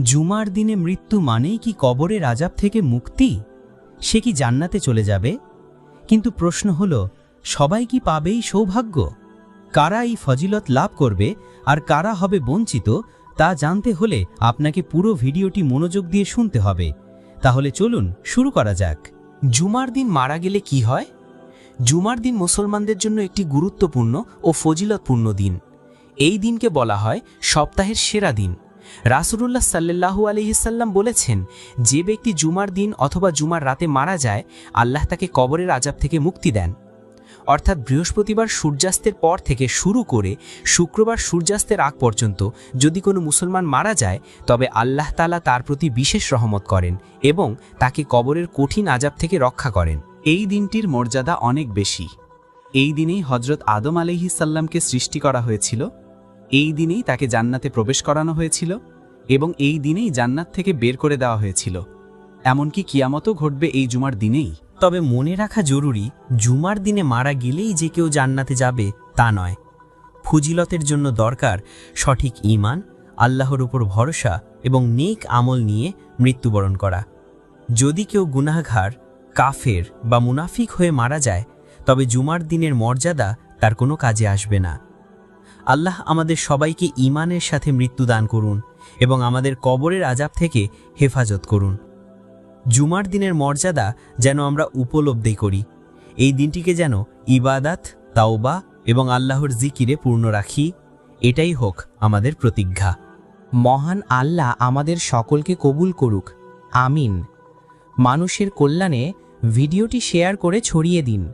জুমার দিনে মৃত্যু মানেই কি কবরের আযাব থেকে মুক্তি? সে কি জান্নাতে চলে যাবে? কিন্তু প্রশ্ন হলো, সবাই কি পাবে এই সৌভাগ্য? কারা এই ফজিলত লাভ করবে আর কারা হবে বঞ্চিত, তা জানতে হলে আপনাকে পুরো ভিডিওটি মনোযোগ দিয়ে শুনতে হবে। তাহলে চলুন শুরু করা যাক। জুমার দিন মারা গেলে কি হয়? জুমার দিন মুসলমানদের জন্য একটি গুরুত্বপূর্ণ ও ফজিলতপূর্ণ দিন। এই দিনকে বলা হয় সপ্তাহের সেরা দিন। রাসূলুল্লাহ সাল্লাল্লাহু আলাইহি সাল্লাম বলেছেন, যে ব্যক্তি জুমার দিন অথবা জুমার রাতে মারা যায়, আল্লাহ তাকে কবরের আযাব থেকে মুক্তি দেন। অর্থাৎ বৃহস্পতিবার সূর্যাস্তের পর থেকে শুরু করে শুক্রবার সূর্যাস্তের আগ পর্যন্ত যদি কোনো মুসলমান মারা যায়, তবে আল্লাহ তাআলা তার প্রতি বিশেষ রহমত করেন এবং তাকে কবরের কঠিন আযাব থেকে রক্ষা করেন। এই দিনটির মর্যাদা অনেক বেশি। এই দিনেই হযরত আদম আলাইহিস সালামকে সৃষ্টি করা হয়েছিল, এই দিনেই তাকে জান্নাতে প্রবেশ করানো হয়েছিল এবং এই দিনেই জান্নাত থেকে বের করে দেওয়া হয়েছিল। এমনকি কিয়ামতও ঘটবে এই জুমার দিনেই। তবে মনে রাখা জরুরি, জুমার দিনে মারা গেলেই যে কেউ জান্নাতে যাবে তা নয়। ফজিলতের জন্য দরকার সঠিক ঈমান, আল্লাহর উপর ভরসা এবং নেক আমল নিয়ে মৃত্যুবরণ করা। যদি কেউ গুনাহগার, কাফের বা মুনাফিক হয়ে মারা যায়, তবে জুমার দিনের মর্যাদা তার কোনো কাজে আসবে না। আল্লাহ আমাদের সবাইকে ঈমানের সাথে মৃত্যু দান করুন এবং আমাদের কবরের আযাব থেকে হেফাজত করুন। জুমার দিনের মর্যাদা যেন আমরা উপলব্ধি করি। এই দিনটিকে যেন ইবাদাত, তাওবা এবং আল্লাহর জিকিরে পূর্ণ রাখি। এটাই হোক আমাদের প্রতিজ্ঞা। মহান আল্লাহ আমাদের সকলকে কবুল করুক, আমিন। মানুষের কল্যাণে ভিডিওটি শেয়ার করে ছড়িয়ে দিন।